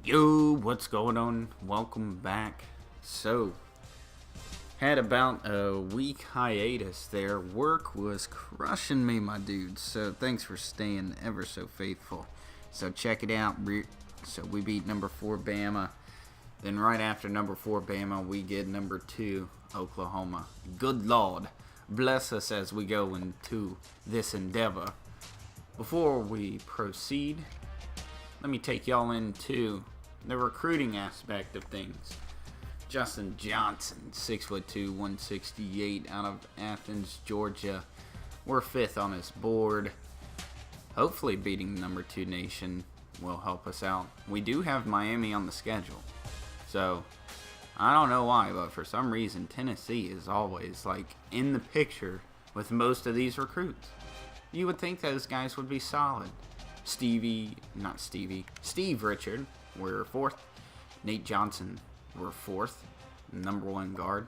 Yo, what's going on? Welcome back. So, had about a week hiatus there. Work was crushing me, my dudes. So, thanks for staying ever so faithful. So, check it out. So, we beat number 4 Bama. Then, right after number 4 Bama, we get number 2 Oklahoma. Good Lord, bless us as we go into this endeavor. Before we proceed, let me take y'all into the recruiting aspect of things. Justin Johnson, 6'2", 168, out of Athens, Georgia. We're 5th on his board. Hopefully beating number 2 Nation will help us out. We do have Miami on the schedule. So, I don't know why, but for some reason, Tennessee is always, in the picture with most of these recruits. You would think those guys would be solid. Steve Richard, we're 4th. Nate Johnson, we're 4th. Number 1 guard.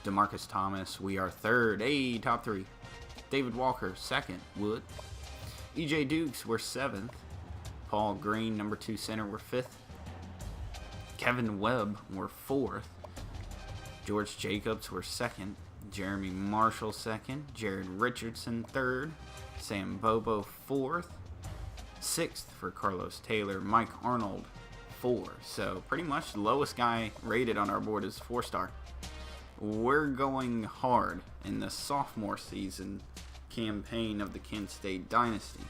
DeMarcus Thomas, we are 3rd. Hey, top 3. David Walker, 2nd. Wood. EJ Dukes, we're 7th. Paul Green, number 2 center, we're 5th. Kevin Webb, we're 4th. George Jacobs, we're 2nd. Jeremy Marshall, 2nd. Jared Richardson, 3rd. Sam Bobo, 4th. 6th for Carlos Taylor. Mike Arnold, 4. So pretty much the lowest guy rated on our board is 4-star. We're going hard in the sophomore season campaign of the Kent State Dynasty.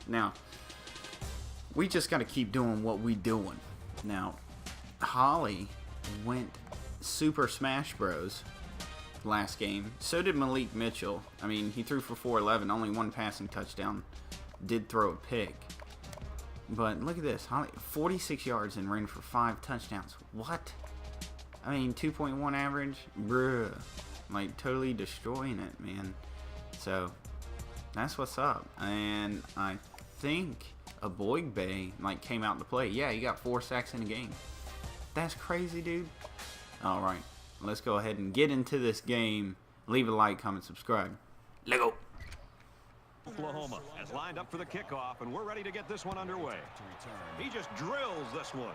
Now, we just got to keep doing what we doing. Now, Holly went Super Smash Bros. Last game. So did Malik Mitchell. I mean, he threw for 411, only 1 passing touchdown. Did throw a pick. But look at this. Holly, 46 yards and ran for 5 touchdowns. What? I mean, 2.1 average? Bruh. Totally destroying it, man. So, that's what's up. And I think Aboigbe, came out to play. Yeah, he got 4 sacks in a game. That's crazy, dude. Alright. Let's go ahead and get into this game. Leave a like, comment, subscribe. Let's go. Oklahoma has lined up for the kickoff, and we're ready to get this one underway. He just drills this one.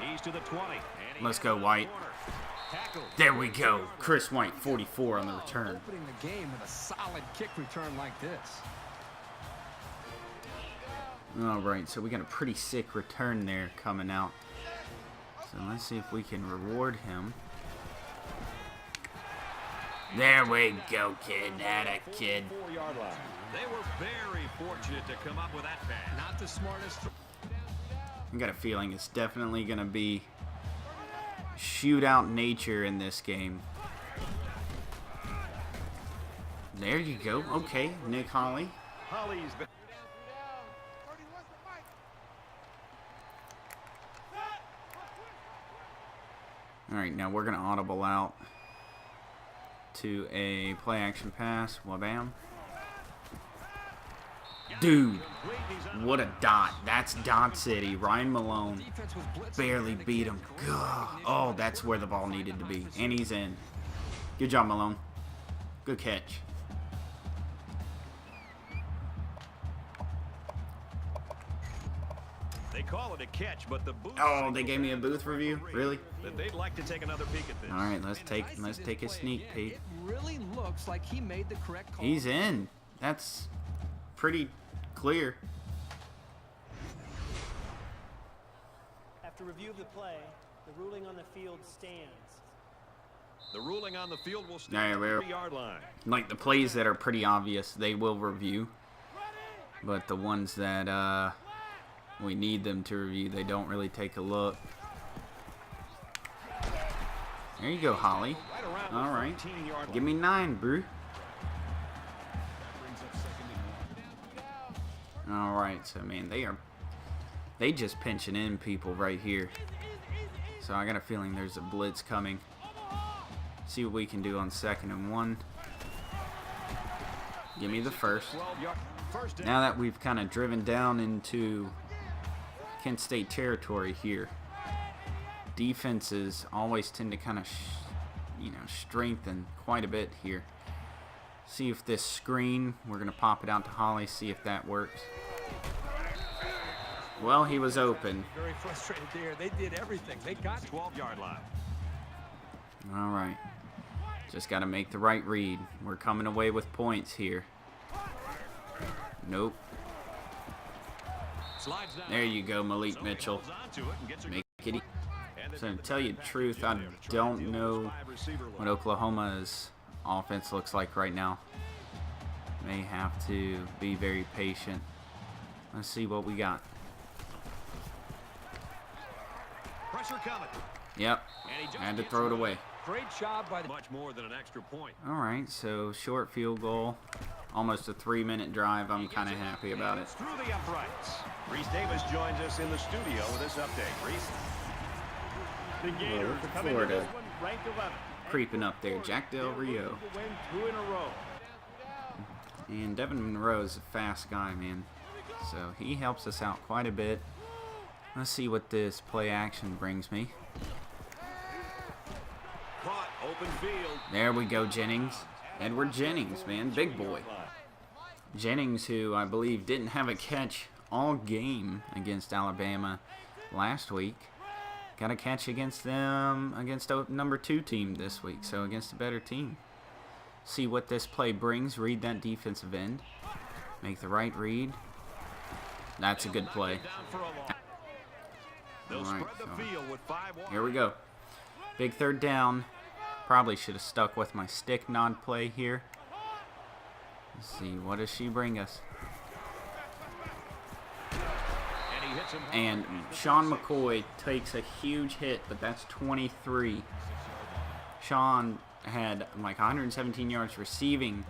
He's to the 20. Let's go, White. There we go. Chris White, 44 on the return. Opening the game with a solid kick return like this. Alright, so we got a pretty sick return there coming out. So let's see if we can reward him. There we go, kid. Atta kid. They were very fortunate to come up with that pass. Not the smartest. I got a feeling it's definitely going to be shootout nature in this game. There you go. Okay, Nick Holly. Holly's been Alright, now we're going to audible out to a play action pass. Wabam. Dude, what a dot. That's Dot City. Ryan Malone barely beat him. God. Oh, that's where the ball needed to be. And he's in. Good job, Malone. Good catch. They call it a catch, but the booth. Oh, they gave me a booth review? Really? That they'd like to take another peek at this. All right, let's take a sneak peek. It really looks like he made the correct call. He's in. That's pretty clear. After review of the play, the ruling on the field stands. The ruling on the field will stand There at we the are. 3-yard line. The plays that are pretty obvious, they will review. But the ones that we need them to review, they don't really take a look. There you go, Holly. All right. Give me 9, bro. All right, so man, they just pinching in people right here. So I got a feeling there's a blitz coming. See what we can do on 2nd and 1. Give me the first. Now that we've kind of driven down into Kent State territory here, defenses always tend to kind of strengthen quite a bit here. See if this screen, we're going to pop it out to Holly, see if that works. Well, he was open. Very frustrated there. They did everything. They got 12-yard line. All right. Just got to make the right read. We're coming away with points here. Nope. There you go, Malik Mitchell. Make it. So to tell you the truth, I don't know what Oklahoma's offense looks like right now. May have to be very patient. Let's see what we got. Pressure coming. Yep. Had to throw it away. great job by the much more than an extra point. All right, so short field goal. Almost a 3-minute drive. I'm kind of happy about it. Through the uprights. Reese Davis joins us in the studio with this update. Reese. The Gators look at come into Florida. this one ranked 11. Creeping up there, Jack Del Rio. Win 2 in a row. And Devin Monroe's a fast guy, man. So he helps us out quite a bit. Let's see what this play action brings me. Caught, open field. There we go, Jennings. Edward Jennings, man, big boy. Jennings, who I believe didn't have a catch all game against Alabama last week. Got a catch against them, against a number 2 team this week, so against a better team. See what this play brings. Read that defensive end. Make the right read. That's a good play. All right, so here we go. Big third down. Probably should have stuck with my stick nod play here. Let's see, what does she bring us? And Sean McCoy takes a huge hit, but that's 23. Sean had like 117 yards receiving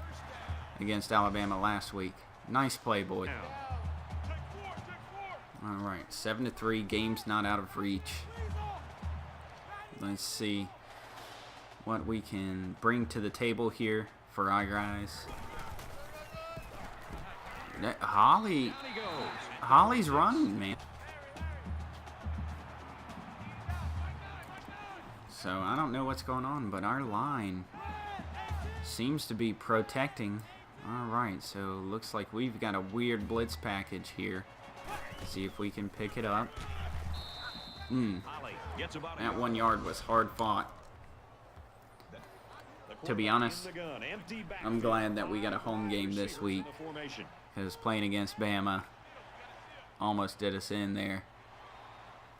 against Alabama last week. Nice play, boy. All right, 7-3. Game's not out of reach. Let's see what we can bring to the table here for our guys. Holly's running, man. So I don't know what's going on, but our line seems to be protecting. All right, so looks like we've got a weird blitz package here. See if we can pick it up. That 1 yard was hard fought. To be honest, I'm glad that we got a home game this week, because playing against Bama almost did us in there.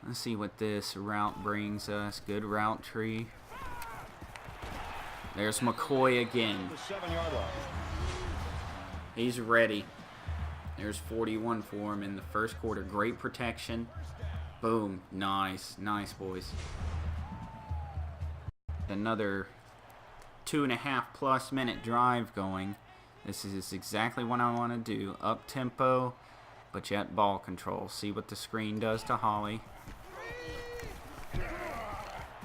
Let's see what this route brings us. Good route tree. There's McCoy again. He's ready. There's 41 for him in the first quarter. Great protection. Boom. Nice. Nice, boys. Another 2.5+ minute drive going. This is exactly what I want to do. Up tempo, but yet ball control. See what the screen does to Holly.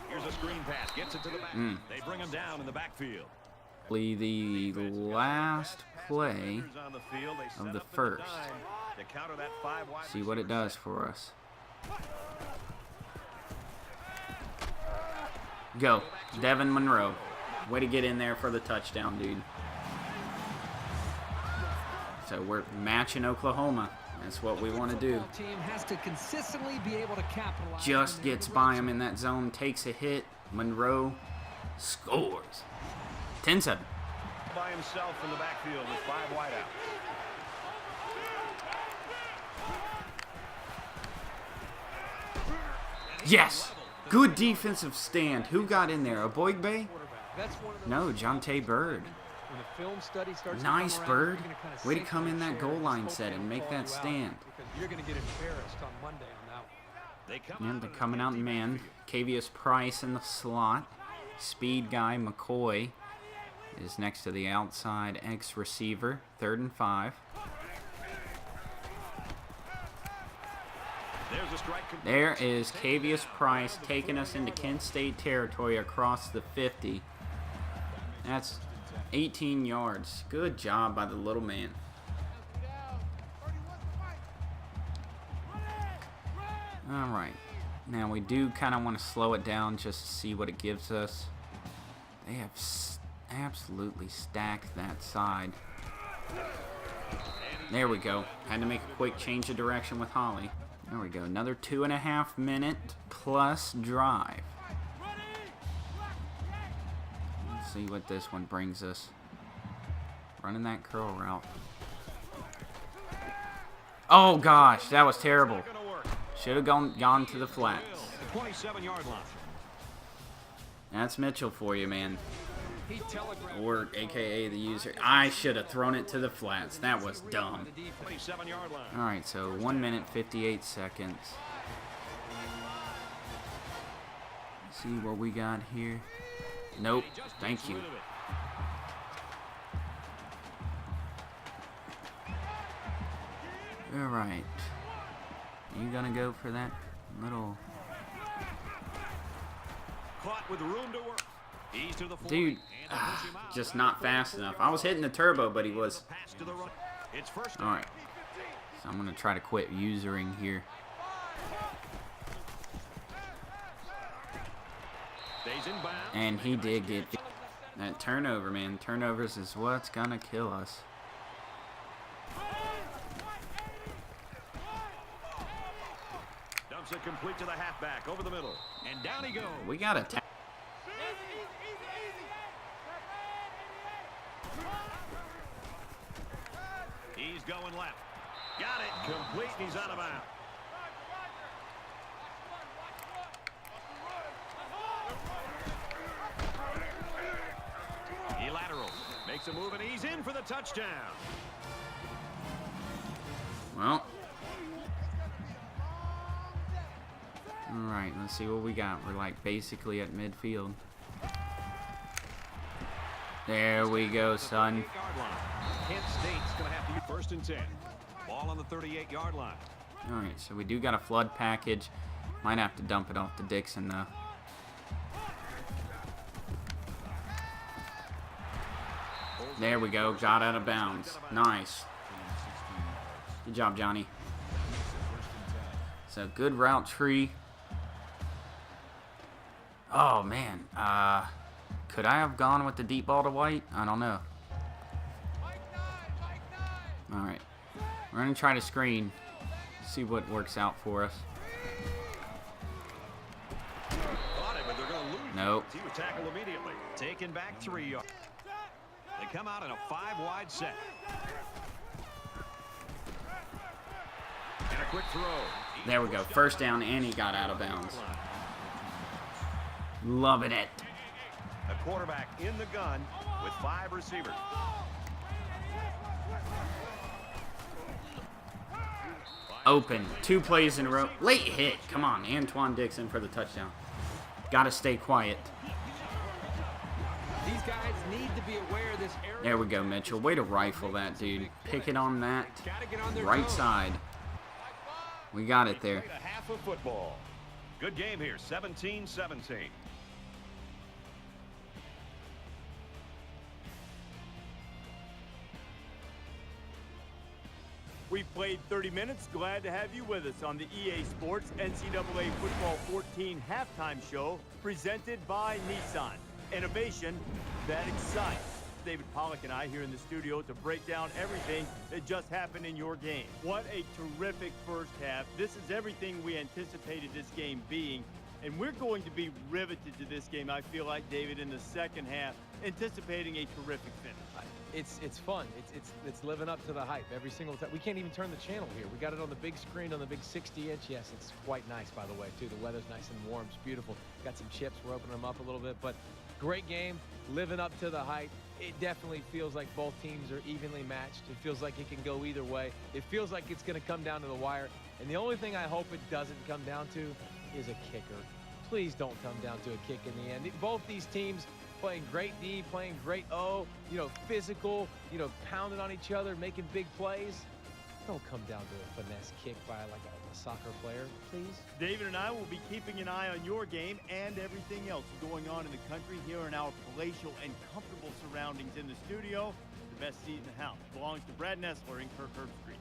Here's a screen pass. Gets it to the back. They bring him down in the backfield. The last play of the first. See what it does for us. Go. Devin Monroe. Way to get in there for the touchdown, dude. So we're matching Oklahoma. That's what we want to do. Just gets by him in that zone, takes a hit. Monroe scores. 10-7. By himself in the backfield with 5 wideouts. Yes. Good defensive stand. Who got in there? Aboigbe? No, Jonte Bird. Nice, Bird. Way to come in that goal line set and make that stand. And they're coming out in man. Cavius Price in the slot. Speed guy McCoy is next to the outside X receiver. 3rd and 5. There is Cavius Price taking us into Kent State territory across the 50. That's 18 yards. Good job by the little man. All right. Now we do kind of want to slow it down just to see what it gives us. They have absolutely stacked that side. There we go. Had to make a quick change of direction with Holly. There we go. Another 2.5 minute plus drive. Let's see what this one brings us. Running that curl route. Oh gosh, that was terrible. Should have gone to the flats. 27-yard line. That's Mitchell for you, man. Or AKA the user. I should have thrown it to the flats. That was dumb. 27-yard line. Alright, so 1 minute 58 seconds. Let's see what we got here. Nope. Thank you. Alright. You gonna go for that little... Caught with room to work. He's to the 40, Dude, just not fast enough. I was hitting the turbo, but he was... Pass to the right. It's first. Alright. So I'm gonna try to quit usering here. Stays in bounds. And he did get that turnover, man. Turnovers is what's gonna kill us. Dumps it complete to the halfback over the middle. And down he goes. We got a He's going left. Got it. Complete. He's out of bounds. He laterals. Makes a move and he's in for the touchdown. Well. Alright, let's see what we got. We're like basically at midfield. There we go, son. Kent State's going to have to use first and 10. Ball on the 38-yard line. Alright, so we do got a flood package. Might have to dump it off to Dixon, though. There we go. Got out of bounds. Nice. Good job, Johnny. So, good route tree. Oh, man. Could I have gone with the deep ball to White? I don't know. Alright. We're going to try to screen. See what works out for us. Nope. He was tackled immediately. Taken back 3 yards. They come out in a 5-wide set. And a quick throw. There we go. First down, and he got out of bounds. Loving it. A quarterback in the gun with 5 receivers. Open. 2 plays in a row. Late hit. Come on. Antoine Dixon for the touchdown. Got to stay quiet. These guys need to be aware of this area. There we go, Mitchell. Way to rifle that, dude. Pick it on that right side. We got it there. A half of football. Good game here. 17-17. We've played 30 minutes. Glad to have you with us on the EA Sports NCAA Football 14 halftime show presented by Nissan. Innovation that excites. David Pollock and I here in the studio to break down everything that just happened in your game. What a terrific first half. This is everything we anticipated this game being. And we're going to be riveted to this game, I feel like, David, in the second half, anticipating a terrific finish. It's fun. It's living up to the hype every single time. We can't even turn the channel here. We got it on the big screen, on the big 60-inch. Yes, it's quite nice, by the way, too. The weather's nice and warm. It's beautiful. Got some chips. We're opening them up a little bit. But great game, living up to the hype. It definitely feels like both teams are evenly matched. It feels like it can go either way. It feels like it's going to come down to the wire. And the only thing I hope it doesn't come down to is a kicker. Please don't come down to a kick in the end. Both these teams playing great D, playing great O, physical, pounding on each other, making big plays. Don't come down to a finesse kick by like a soccer player, please. David and I will be keeping an eye on your game and everything else going on in the country here in our palatial and comfortable surroundings in the studio. The best seat in the house belongs to Brad Nessler in Kirkhurst Street.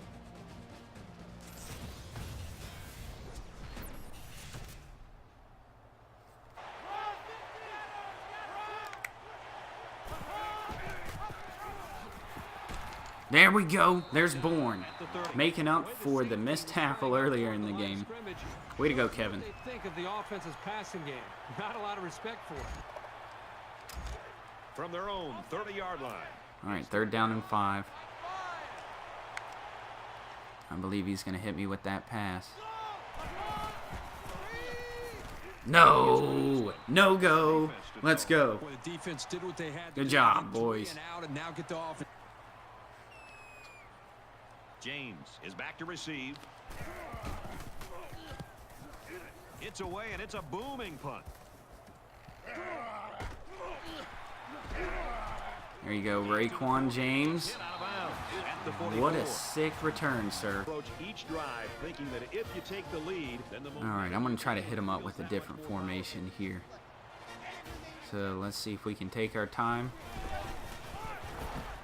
There we go. There's Bourne, making up for the missed tackle earlier in the game. Way to go, Kevin. They think of the offense's passing game. Not a lot of respect for it. From their own 30-yard line. All right, 3rd down and 5. I believe he's going to hit me with that pass. No! No go. Let's go. Good job, boys. James is back to receive. It's away, and it's a booming punt. There you go, Raekwon James. What a sick return, sir. Each drive, thinking that if you take the lead, then the All right, I'm going to try to hit him up with a different formation here. So let's see if we can take our time.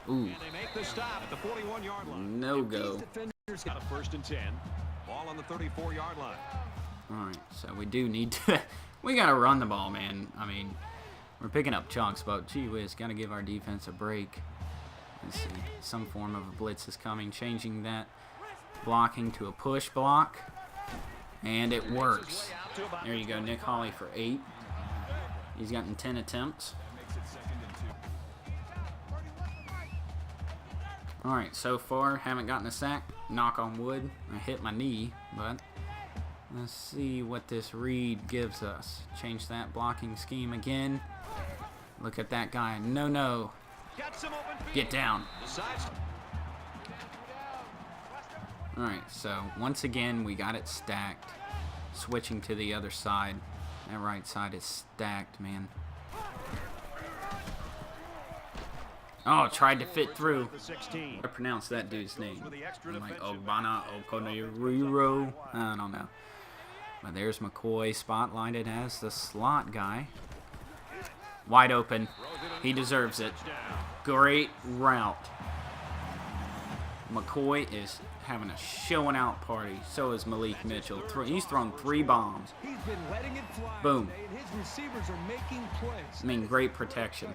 Ooh. And they make the stop at the 41-yard line. No go. Got a 1st and 10. Ball on the 34-yard line. All right, so we do need to. We got to run the ball, man. I mean, we're picking up chunks, but gee whiz, got to give our defense a break. Let's see. Some form of a blitz is coming, changing that blocking to a push block. And it works. There you go, Nick Hawley for 8. He's gotten 10 attempts. All right, so far, haven't gotten a sack. Knock on wood. I hit my knee, but let's see what this read gives us. Change that blocking scheme again. Look at that guy. No, no. Get down. All right, so once again, we got it stacked. Switching to the other side. That right side is stacked, man. Oh, tried to fit through. I pronounced that dude's name. I'm like, Ogbana Okonero. I don't know. But there's McCoy spotlighted as the slot guy. Wide open. He deserves it. Great route. McCoy is having a showing out party. So is Malik Mitchell. He's thrown 3 bombs. He's been letting it fly. Boom. Today, and his receivers are making plays. I mean, great protection.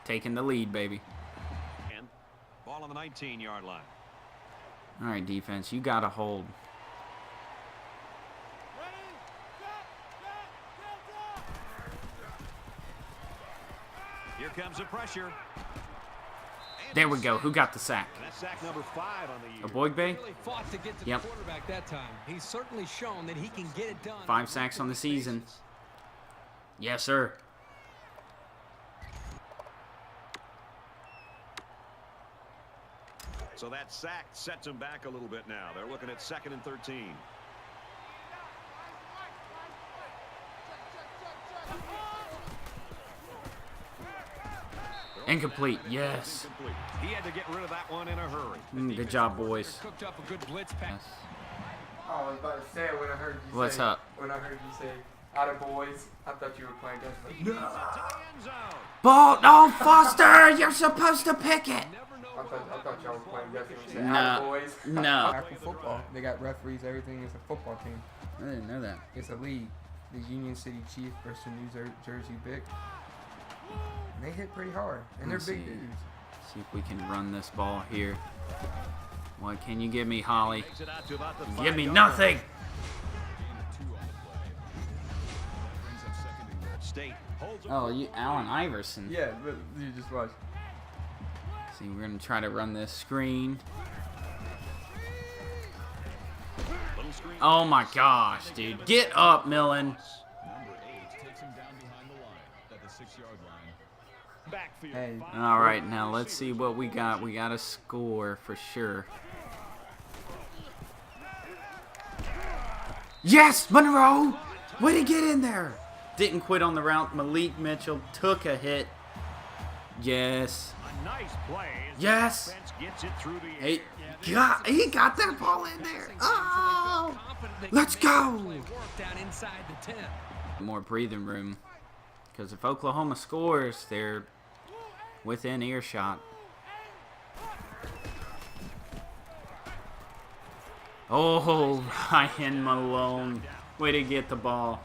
Taking the lead, baby. Ball on the 19-yard line. All right, defense, you got to hold. Here comes the pressure. There we go. Who got the sack? That's sack number 5 on the year. Aboigbe? Really fought to get to Yep. the quarterback that time. He's certainly shown that he can get it done. 5 sacks on the season. Yes, sir. So that sack sets him back a little bit now. They're looking at 2nd and 13. Incomplete. Yes. Incomplete. He had to get rid of that one in a hurry. Good job, boys. Cooked up a good blitz pass. Yes. Oh, I was about to say when I heard you What's say, up? When I heard you say, "Atta boys," I thought you were playing just like, no. Ball. No, Foster. You're supposed to pick it. I thought y'all were playing just when you said, No. "Atta boys." No. Tackle football. They got referees, everything. It's a football team. I didn't know that. It's a league. The Union City Chief versus New Jersey Big. And they hit pretty hard, and Let's they're big see. dudes. See if we can run this ball here. What can you give me, Holly? Give me nothing. Oh, you, Allen Iverson. Yeah, but you just watch. See, we're gonna try to run this screen. Oh my gosh, dude! Get up, Millen. Hey, All right, now let's see what we got. We got a score for sure. Yes, Monroe! Way to get in there! Didn't quit on the route. Malik Mitchell took a hit. Yes. A nice play. Yes. Defense gets it through the Hey, he got that ball in there. Oh, let's go. More breathing room. Because if Oklahoma scores, they're within earshot. Oh, Ryan Malone. Way to get the ball.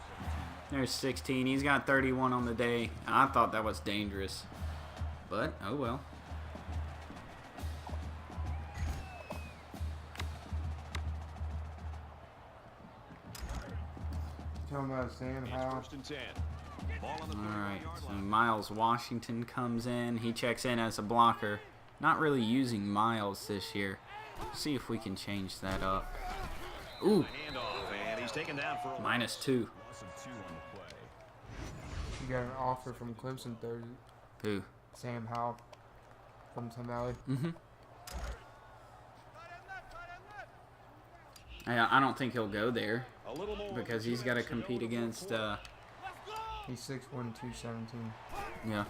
There's 16. He's got 31 on the day. I thought that was dangerous. But, oh well. Talking about Sam It's Howell. first and 10. Ball on the Alright, 31-yard so line. Miles Washington comes in. He checks in as a blocker. Not really using Miles this year. See if we can change that up. Ooh, Handoff, and he's taken down for a -2. loss of 2 on the play. You got an offer from Clemson Thursday. Who? Sam Howell from Sun Valley. I don't think he'll go there A little more because than he's 2 got to minutes go compete to the against, fourth He's 6'1", 217. yeah.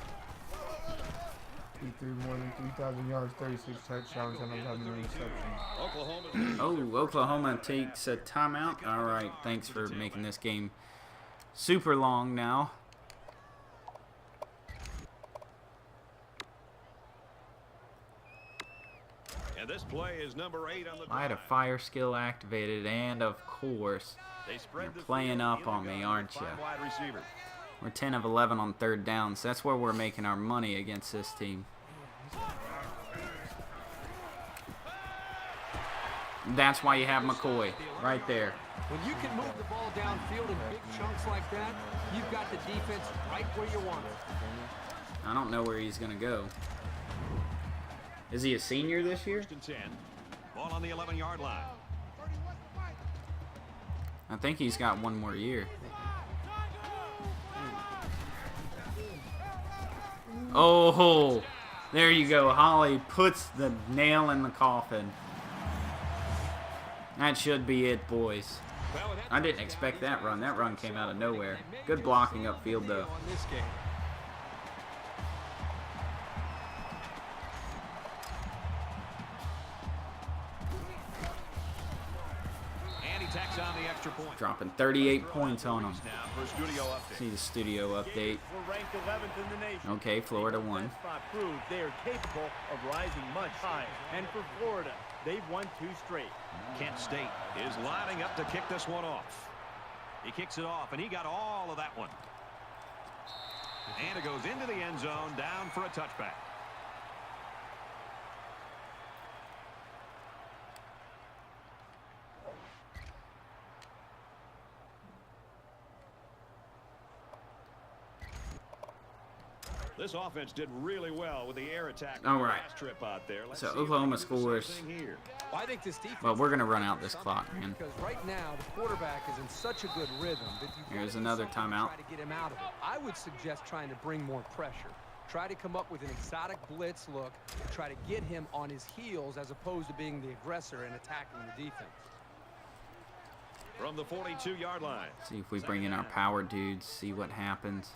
He threw more than 3,000 yards, 36 touchdowns, and 11 interceptions. Oklahoma's Oh, Oklahoma takes a timeout. All right, thanks for making this game super long now. And this play is number 8 on the I had a fire skill activated, and of course, They spread you're the playing field up in the on me, gun aren't with 5 you? wide receivers. We're 10 of 11 on third downs. That's where we're making our money against this team. That's why you have McCoy right there. When you can move the ball downfield in big chunks like that, you've got the defense right where you want it. I don't know where he's going to go. Is he a senior this year? First and 10. Ball on the 11-yard line. I think he's got one more year. Oh, there you go. Holly puts the nail in the coffin. That should be it, boys. I didn't expect that run. That run came out of nowhere. Good blocking upfield, though. On this game. And he tacks on the extra point. Dropping 38 points on him. Now for a studio update. See the studio update. We're ranked 11th in the nation. Okay, Florida won. That spot proved they are capable of rising much higher. And for Florida, they've won 2 straight. Kent State is lining up to kick this one off. He kicks it off, and he got all of that one. And it goes into the end zone, down for a touchback. This offense did really well with the air attack All right. last trip out there. Let's So see if Oklahoma they can do the same scores. thing here. Well, I think this defense. But we're going to run out this clock, man. Because right now the quarterback is in such a good rhythm that you Here's gotta do another something to timeout. try to get him out of it. I would suggest trying to bring more pressure. Try to come up with an exotic blitz look and try to get him on his heels as opposed to being the aggressor and attacking the defense. From the 42-yard line. See if we bring in our power dudes, see what happens.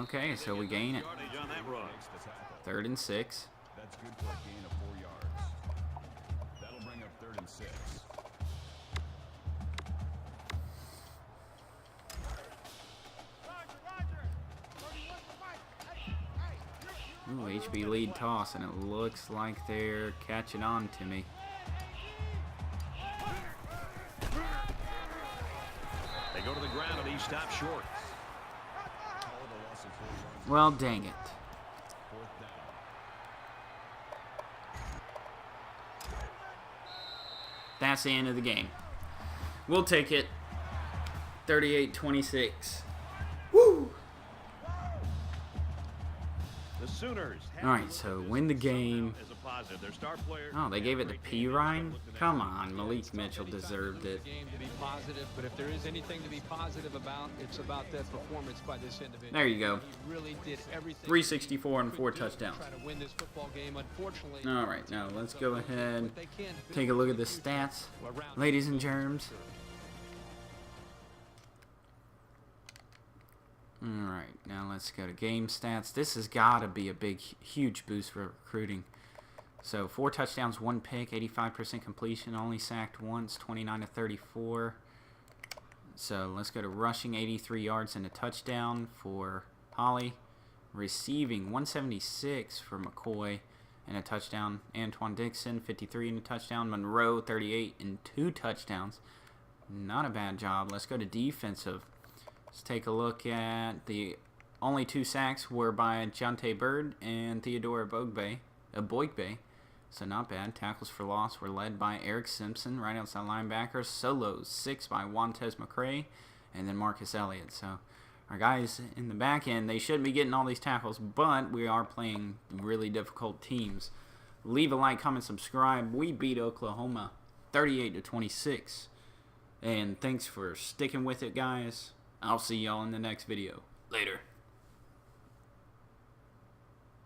Okay, so we gain it. Yardage on that run. 3rd and 6. That's good for a gain of 4 yards. That'll bring up 3rd and 6. Ooh, HB lead toss, and it looks like they're catching on to me. They go to the ground, and he stopped short. Well, dang it. 4th down. That's the end of the game. We'll take it. 38-26. Woo! The Sooners. All right, so win the game. As a positive, their star player. Oh, they gave it to P. Ryan? Come on, Malik Mitchell deserved it. Game to be positive, but if there is anything to be positive about, it's about that performance by this individual. There you go. He really did everything. 364 and he 4 could do to touchdowns. Try to win this football game. Unfortunately. All right, now let's go ahead, What they can do take a look at the stats, around- ladies and germs. Alright, now let's go to game stats. This has got to be a big, huge boost for recruiting. So 4 touchdowns, 1 pick, 85% completion, only sacked once, 29-34. So let's go to rushing, 83 yards and a touchdown for Holly. Receiving, 176 for McCoy and a touchdown. Antoine Dixon, 53 and a touchdown. Monroe, 38 and 2 touchdowns. Not a bad job. Let's go to defensive. Let's take a look at the only 2 sacks were by Jonte Bird and Theodore Boigbe. So not bad. Tackles for loss were led by Eric Simpson, right outside linebacker. Solos 6 by Wantez McCray, and then Marcus Elliott. So our guys in the back end, they shouldn't be getting all these tackles, but we are playing really difficult teams. Leave a like, comment, subscribe. We beat Oklahoma 38-26. And thanks for sticking with it, guys. I'll see y'all in the next video. Later.